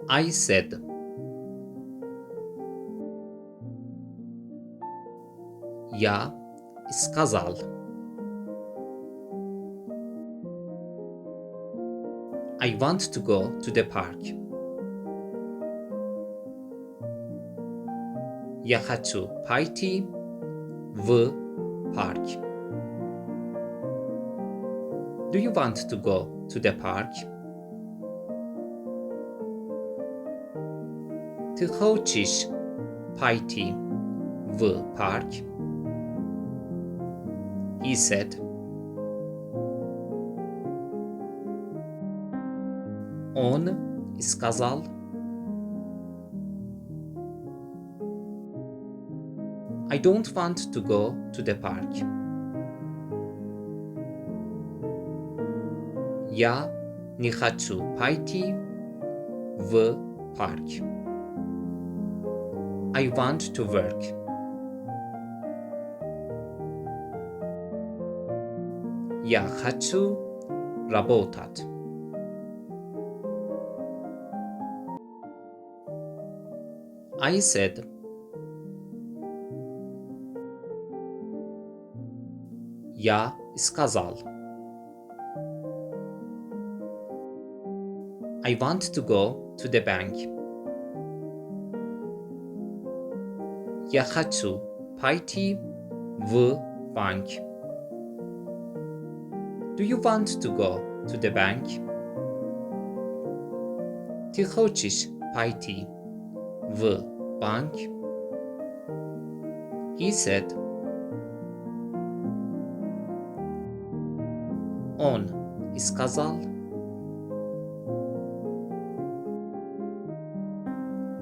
I said. Я сказал. I want to go to the park. Я хочу пойти в парк. Do you want to go to the park? Ты хочешь пойти в парк? He said. Он сказал. I don't want to go to the park. Я не хочу пойти в парк. I want to work. Я хочу работать. I said. Я сказал. I want to go to the bank. Я хочу пойти в банк. Do you want to go to the bank? Ты хочешь пойти в банк? He said. Он сказал.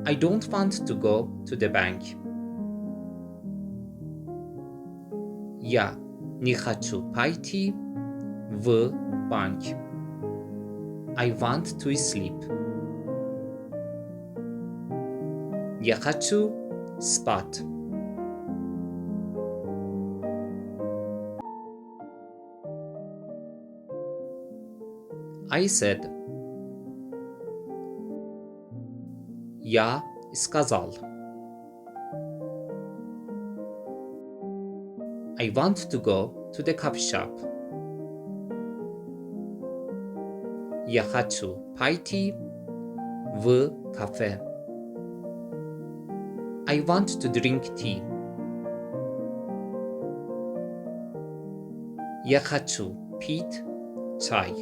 I don't want to go to the bank. Я не хочу пойти в банк. I want to sleep. Я хочу спать. I said. Я сказал. I want to go to the coffee shop. Я хочу пойти в кафе. I want to drink tea. Я хочу пить чай.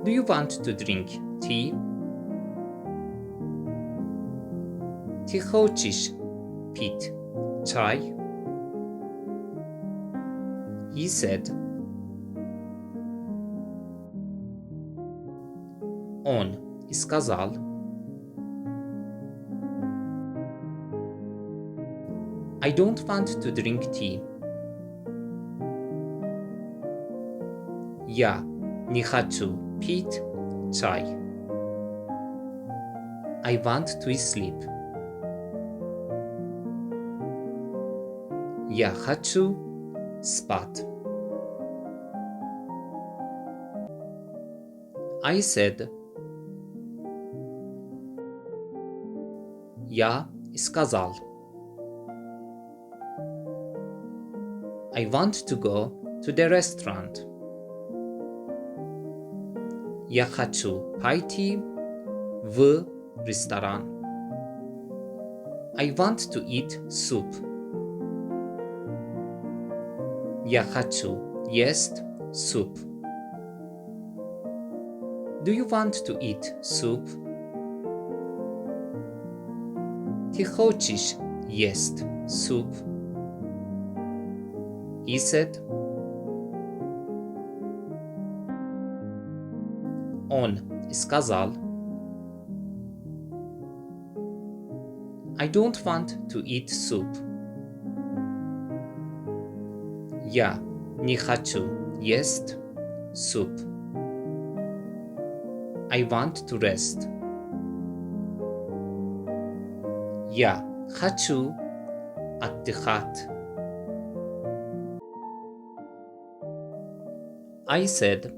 Do you want to drink tea? Ты хочешь пить чай? He said. Он сказал. I don't want to drink tea. Я не хочу пить чай. I want to sleep. Я хочу спать. I said. Я сказал. I want to go to the restaurant. Я хочу пойти в ресторан. I want to eat soup. Я хочу есть суп. Do you want to eat soup? Ты хочешь есть суп? He said. Он сказал. I don't want to eat soup. Я не хочу есть суп. I want to rest. Я хочу отдыхать. I said.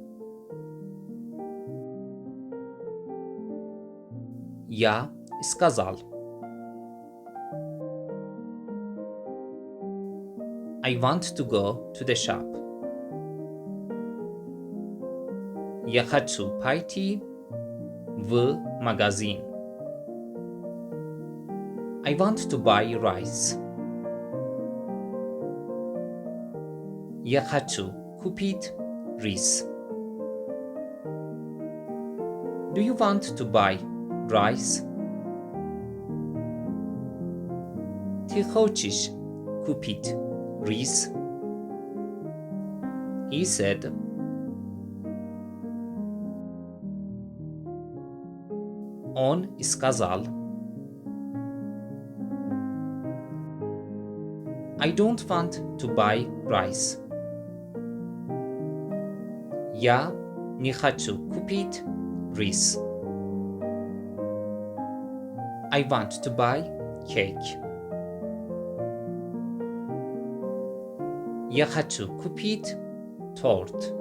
Я сказал. I want to go to the shop. Я хочу пойти в магазин. I want to buy rice. Я хочу купить рис. Do you want to buy rice? Ты хочешь купить рис? He said. Он сказал. I don't want to buy rice. Я не хочу купить рис. I want to buy cake. Я хочу купить торт.